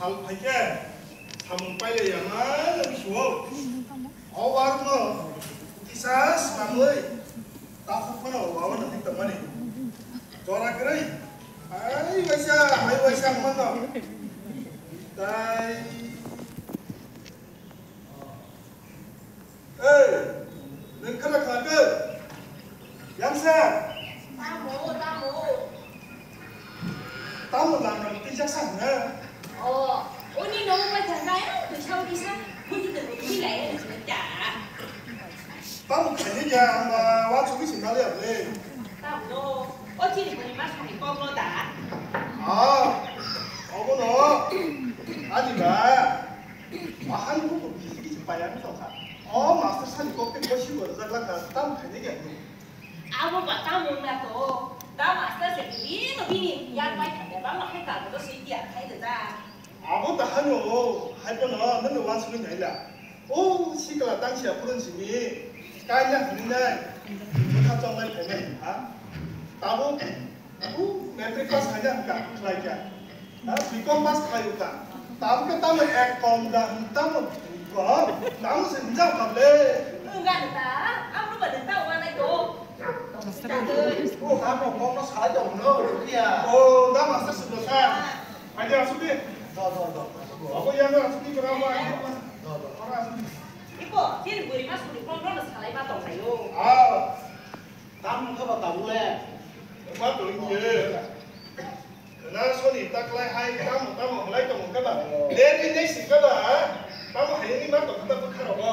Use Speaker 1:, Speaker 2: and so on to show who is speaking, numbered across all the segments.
Speaker 1: 살파이게 사문 빨리 야만 비슈어 어와르노 기사스 마무이 따쿠파노 와와는 했다마니 저라 그래 아이 와이샤 만나 다이 에이 능카라 가그 양사 Tao một lần tin chắc sẵn nữa.
Speaker 2: Ủa nhưng đâu quay thằng gái từ sau đi sao? Muốn chỉ từng đi lẹ rồi trả.
Speaker 1: Tao một cái nhà mà quá chú cái chuyện đó liền đi.
Speaker 2: Tao một đô. Ủa chỉ để bắt thằng con lo trả.
Speaker 1: Có nó. 아니 나 한국도 비슷하게 봐야 하면서 마스터 산이 꼭 빼고 싶어. 그래서 tao cái 얘기 아니야.
Speaker 2: Abo bảo tao muốn là tổ. Tao mà sẽ sẽ đi nó đi nhà quay thằng để báo hay cả nó suy nghĩ thấy được ra.
Speaker 1: 아무것도 하뇨. 할 거는 너는 완수는 아니라. 오, 시가 당시에 부른 짐이 까냐 그냥 못한 정말 되면 따고 매트릭 파스 가냐 그러니까 그러니까 비건 파스 가요까 따고 그 땀을 액범다 땀을 이거 나무 생장 갈래.
Speaker 2: Ra được ta. Abo nó được tao qua đây tổ.
Speaker 3: Kamu mau salah dong, no, dia.
Speaker 1: 나 마스터 쓰다. 아니야, 수비. Aku yang nggak suka berapa?
Speaker 2: Ibu, jadi beri mas beri kong kong sekali matang sayo.
Speaker 3: Kamu kau tahu le.
Speaker 1: Apa tuh ini? Karena Sony tak lagi hai kamu lagi kamu kata. Ini sih kata. Kamu hari ini matang kata bukan apa?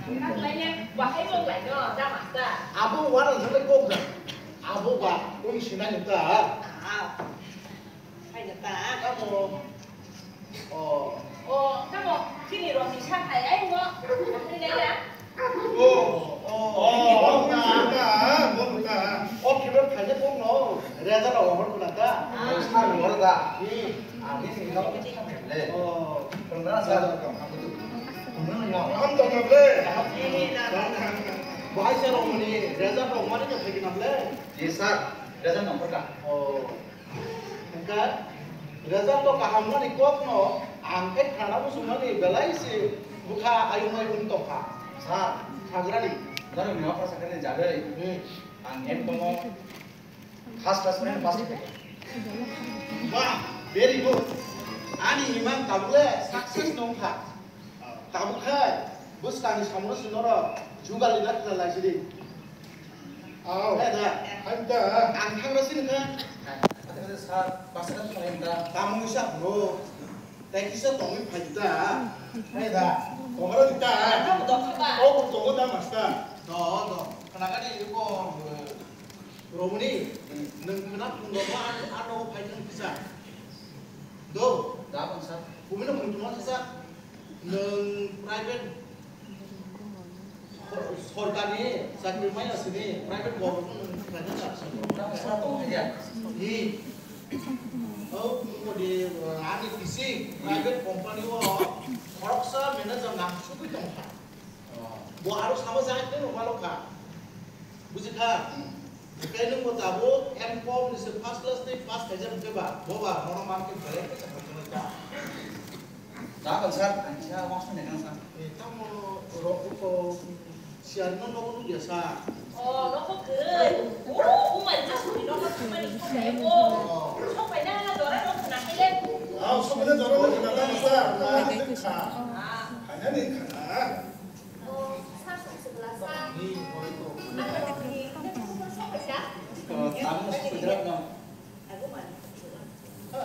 Speaker 2: Tak lainnya, wahai kong lagi no, dah masa.
Speaker 3: Abu warna sampai kau kan? Abu bah, kau isi nanya tak?
Speaker 2: Hay được ta.
Speaker 3: Kamu,
Speaker 2: kamu sini rồi thì sang thầy ấy không? Đây đây nè.
Speaker 1: 뭔가.
Speaker 3: 기분 가지 꼭 너. 내가 오늘 보니까 참 모르다. 아니 생각 네. 그러나 사 그러면요.
Speaker 1: 한동 없래.
Speaker 3: 와이셔 어머니 레자 어머니 좀 되긴 한데.
Speaker 4: Yes, sir. Reza nomor kah?
Speaker 3: 그러니까 레자 또 가함만 있고 너 angket karena semua nih belai si buka ayung untuk sa sagrali.
Speaker 4: Lalu mengapa sekarang jadi? Angin kamu khas mana pasti pakai.
Speaker 3: Wah, very good. Ani imam tabule sukses dong kak. Tabu kai, bos kami semua senora juga lihat lagi sini.
Speaker 1: ada.
Speaker 3: Angkang mesin kan?
Speaker 4: Ada sar pasangan tuh lain dah.
Speaker 3: Kamu bisa bro. Teknisnya tongin pajuta. Ada.
Speaker 1: Kemarin kita.
Speaker 2: Kamu dok apa?
Speaker 1: Tunggu dah master.
Speaker 3: 너 kenapa nih 이거 로문이 능 kenapa nggak anu pajutan bisa? 너
Speaker 4: Dah bang sar.
Speaker 3: 보면은 공중만 사사 능 private 설단이 사실만이 없으니 private government 괜찮아.
Speaker 4: Dah sar tuh aja.
Speaker 3: 이 di ani fisik private company wo korupsa manager nang suku tongka. Bo harus sama saja itu kalau kak. Bujika. Kayaknya mau tahu M.Com di first class nih pas aja coba. Bawa orang market balik ke seperti mereka.
Speaker 4: Dah bang sar. Anjir, maksudnya kan sar.
Speaker 3: Kamu rokok kok siaran rokok biasa.
Speaker 2: Nó có cười. Ủa mình chắc thì nó có mình không để vô. Không phải đang là đồ đó nó nặng cái lên.
Speaker 1: 소문에 저러는 그나다 마ster. hanya nih karena.
Speaker 2: Samsung sebelah sana.
Speaker 3: Nih, kalau itu.
Speaker 2: Ada di siapa?
Speaker 4: Kalau kamu masih bergerak dong.
Speaker 2: Aku mana?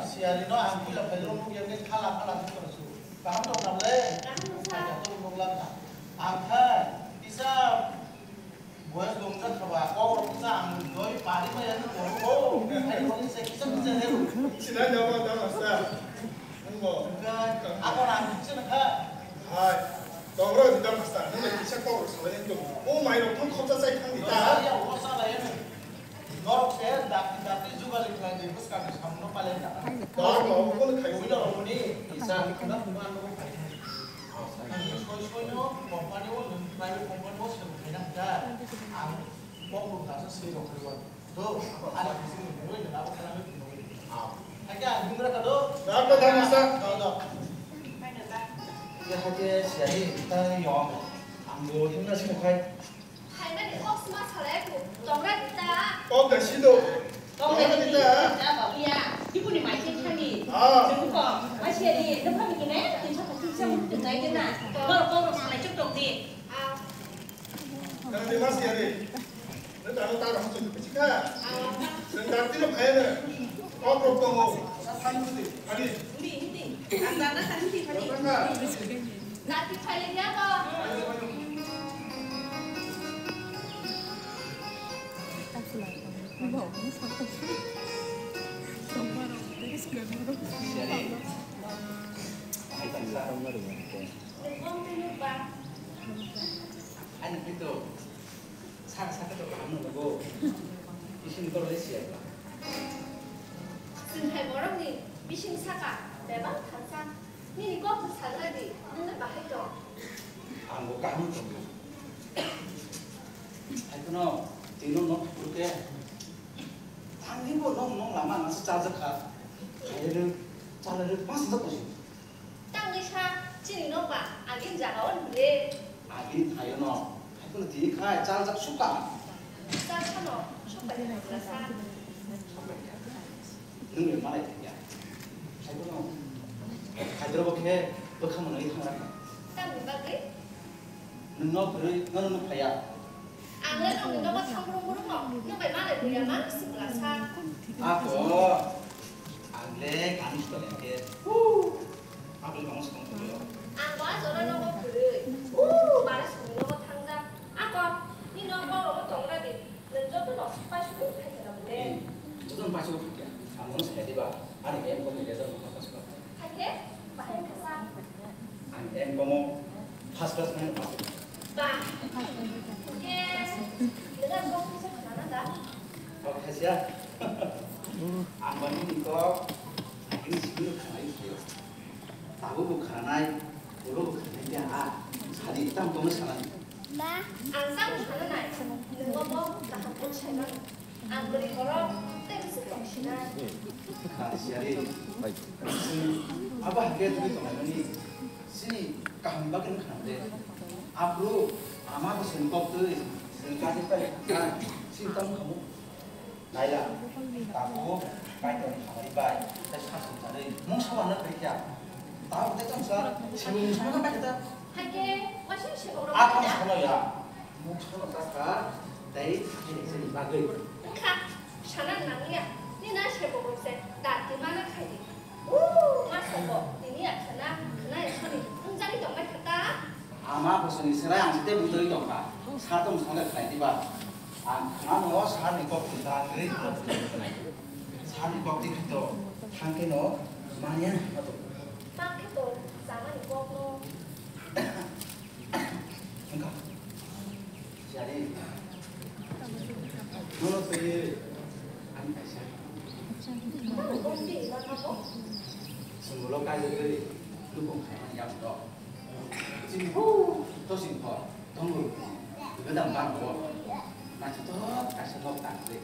Speaker 3: siaran nó angki là phải luôn yang ini kalah terus. Kamu dong namle. Kamu dong lang. Angka bisa buat dongkrak coba. Kau bisa angkoi pari mah yang itu. Hari ini saya bisa heru.
Speaker 1: 지난 영화 다 마ster. 뭐.
Speaker 3: Aku orang itu nak.
Speaker 1: 너그러 진짜 마ster. 근데 시작하고 있어. 오 마이 높은 컵자 사이트 한
Speaker 3: Dah,
Speaker 1: 있다.
Speaker 3: ya Allah salah ya. Norok saya dati juga lagi bus kami kamu paling tak.
Speaker 1: 너 그거는
Speaker 3: Kau
Speaker 1: 가요.
Speaker 3: ini orang ini bisa kenapa bukan orang kaya. Soalnya company wo private company wo sudah kena dah. Mau berasa sih dong keluar. Tuh, ada di sini. Gue udah dapat kenapa itu. Aja, gimana kado?
Speaker 1: 나도 다 마ster.
Speaker 3: Tuh.
Speaker 4: 하게 시야이 일단 영 안고 힘나 심각해.
Speaker 5: 할머니 옥수마 차례고 동그랗다.
Speaker 1: 어, 나 시도.
Speaker 2: Con này thì đã bảo bia, cái bún này mày trên khăn đi, đừng có, mà xe đi, đừng có mình cái nét, thì sao phải xem một từng này thế nào, con được này chút đồng đi.
Speaker 1: 나 내 맛이야 돼. 너 나도 따라 한 번. 그치까? 나 뛰러 가야 돼. 그럼 또 뭐. 사는 거지. 아니.
Speaker 2: Đi, ăn ra nó ăn đi, phải đi.
Speaker 1: 잠깐.
Speaker 5: 나 뒤팔리냐고.
Speaker 4: 시야이. 아이 감사.
Speaker 5: đừng ôm tôi nước bà.
Speaker 4: 아니 그래도 사도 안 먹고 이신 걸로 했어요.
Speaker 5: xin thầy bố đông đi bị sinh sắc à để bắt thằng sang nhưng có thực sản là gì nên là bà hay trò
Speaker 4: 안 먹고 안 먹고. 하여튼 뒤는 너 그렇게 당기고 너무 라만 나서 짜증가. 얘를 잘라를 맛있어 보시.
Speaker 5: tăng đi xa chỉ nó bà à cái giả đó về
Speaker 4: 아기 다이너. 하여튼 뒤에 가 짜증 쑥가.
Speaker 5: sao cho nó chúc bài này là sao
Speaker 4: 능력 많아야 되냐. 하여튼 잘 들어보게 뻑하면 너희 하나.
Speaker 5: tăng đi bà cái
Speaker 4: 너 그래 너는 봐야.
Speaker 5: à lên ông nó mà thăm luôn đúng không nhưng bài má lại về má sự là sao
Speaker 4: 아고 안래 가는 수도 이렇게 아버지 방송 보여.
Speaker 5: ăn quá rồi nó có cười bà đã sử nó có thăng ra à con nhưng nó bao nó trồng ra thì lần trước nó phải sử dụng thay thế làm thế
Speaker 4: 무슨 마시고 볼게. 아무는 살지 봐. 아니 엠 보면 내서 못 마실 것 같아.
Speaker 5: thay thế bà hay thay sao
Speaker 4: 아니 엠 보면 파스파스는 마시.
Speaker 5: bà nghe đứa ăn không sẽ khả năng đó
Speaker 4: 어 해시야. 안 보니까 이 집으로 가나 있어요. 나보고 가나이 그러고 가는데 아 살이 땀 보면 사람.
Speaker 5: ăn sáng của khả năng này đừng có bó là không có chạy năng ăn bữa đi có đó tên sức tổng chỉ này
Speaker 4: 아시아리 아빠 학교에 두기 동안이 신이 깜박이는 가는데 앞으로 아마도 선법들 선까지 빨리 가 신땀 가고 나이라 나고 빨리 가버리 바이 다시 사슴자를 뭉쳐왔는 그렇게야 나하고 대장사 지금 잠깐 빨리다
Speaker 5: hai cái quá sức sẽ bộ
Speaker 4: 아까
Speaker 5: đâu
Speaker 4: 전화야 뭉쳐놓은 까 내일 사진이 막을
Speaker 5: khác khả năng nắng nhỉ nên nó sẽ bộ sẽ đạt từ ba nó khai đi mắt sẽ bộ thì nghĩ là khả năng là sao thì không ra đi tổng mấy ta
Speaker 4: 아마 무슨 이스라엘 때 무더기 동가 사동 성에 가이디바 아 그나마 사는 거 본다 그래 사는 거 뒤도 한개 너 많이야 나도
Speaker 5: ba cái tổ giá mà được vô lô
Speaker 4: 그러니까 자리 너는 되게 아니 다시
Speaker 5: ôm gì mà nó có
Speaker 4: 선물로 가져들이 누구 가야 약도 지금 또 심퍼 동물 이거 담당고 나 저도 다시 먹다 그래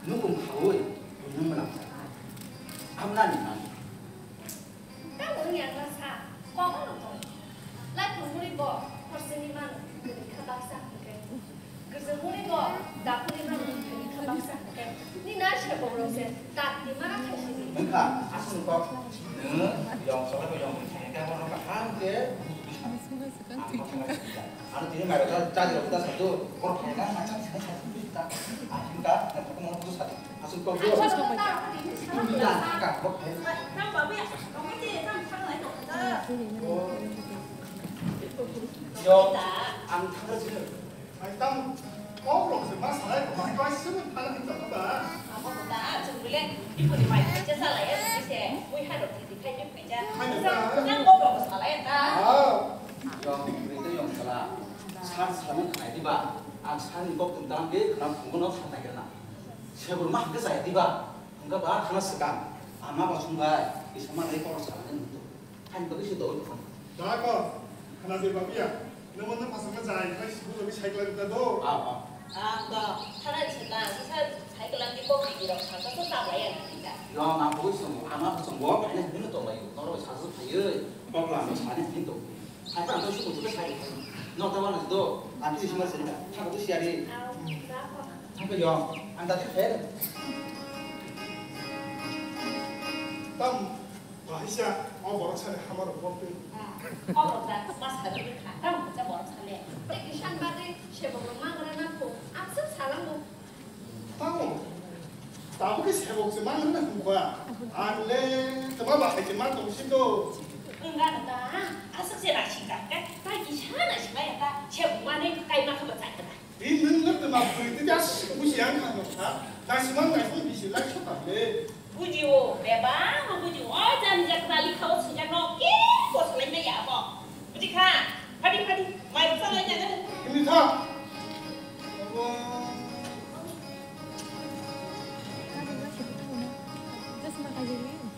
Speaker 4: 누구 가오이 있는 건 없어 암나니만
Speaker 5: các mỗi nhà là sao có nó rồi lại cũng muốn đi bỏ hoặc xin đi mang cái khăn bác sang cái cứ giờ muốn đi bỏ đã muốn đi mang cái khăn bác sang cái nên nó sẽ bộ rồi sẽ đạt đi mang cái gì
Speaker 4: 그러니까 아스는 꼭 영서가 영문이니까 뭐가 한게 아는 뒤에 말고 짜지로 보다 사도 그렇게 해가 마찬가지 있다 아 그러니까 조금 먹고 사 아스 꼭
Speaker 5: ăn cho nó tạo cái gì sao nó là sao
Speaker 4: 까 뭐 해.
Speaker 2: Thăm bảo bia, có cái gì thăm lại nổ ra.
Speaker 4: 안 타러지는
Speaker 1: 아니 땅 거꾸로 막 살아야 돼. 막 거기 쓰면 하나 힘들어 봐.
Speaker 2: Không có đá, chừng với lên, cái bún này mày chứ sao lại cái xe, vui hai đột thì thay biết phải cha. Sao đang bốc đổ sao lại ta?
Speaker 1: 아,
Speaker 4: 영 우리도 영서라 산 사람은 가야 봐. 안 사는 꼭 든다는 게 그냥 공건 없었다 그러나 세부로 막 그래서 해야 봐. 그러니까 봐 하나 쓰까 아마 봐 순간 이 사람 내 거로 사는 것도 한 것이 너
Speaker 1: 나가 하나 더 봐비야. 너는 봤으면 잘 거기 시부도 잘 걸린다도.
Speaker 4: 아
Speaker 2: À, đó, thằng này chỉ là cái sao thấy cái lần cái bốc thì đó, thằng có phức tạp lại à, thì cả.
Speaker 4: 영 아버지 좀 아마 좀 뭐 많이 하는 또 뭐요. 너로 자주 봐요. 밥을 잘해 빈도. 하여튼 안 쉬고 두개 사이. 너 때문에도 안 뛰지 말으니까 타고도 시야리. 잠깐 영 안다 해.
Speaker 1: 땀 와이샤 뭐라 차례 하마로 뽑대.
Speaker 2: 어렵다. 마스터 좀 가. 진짜 뭐라 살래.
Speaker 5: Tapi sampai siapa memang karena aku, aku salah
Speaker 1: 땀 나보게 세복지만 하는 거야. 안래 그만 하지만 동심도
Speaker 2: Enggak ada. Asal saya rasakan kan. Lagi sana sih banyak tak. Siapa mana kayak macam macam tak.
Speaker 1: 있는 것도 막 그때 다시 무시한 거 같아. 다시만 나서 미실 날 쳐다래.
Speaker 2: Bujo, bebang, bujo. Oh, jangan kali kau sudah noki, bos lainnya ya, Pak. Buji kah? Padi, main sama aja kan?
Speaker 1: Ini tak.
Speaker 6: Terus makan dulu.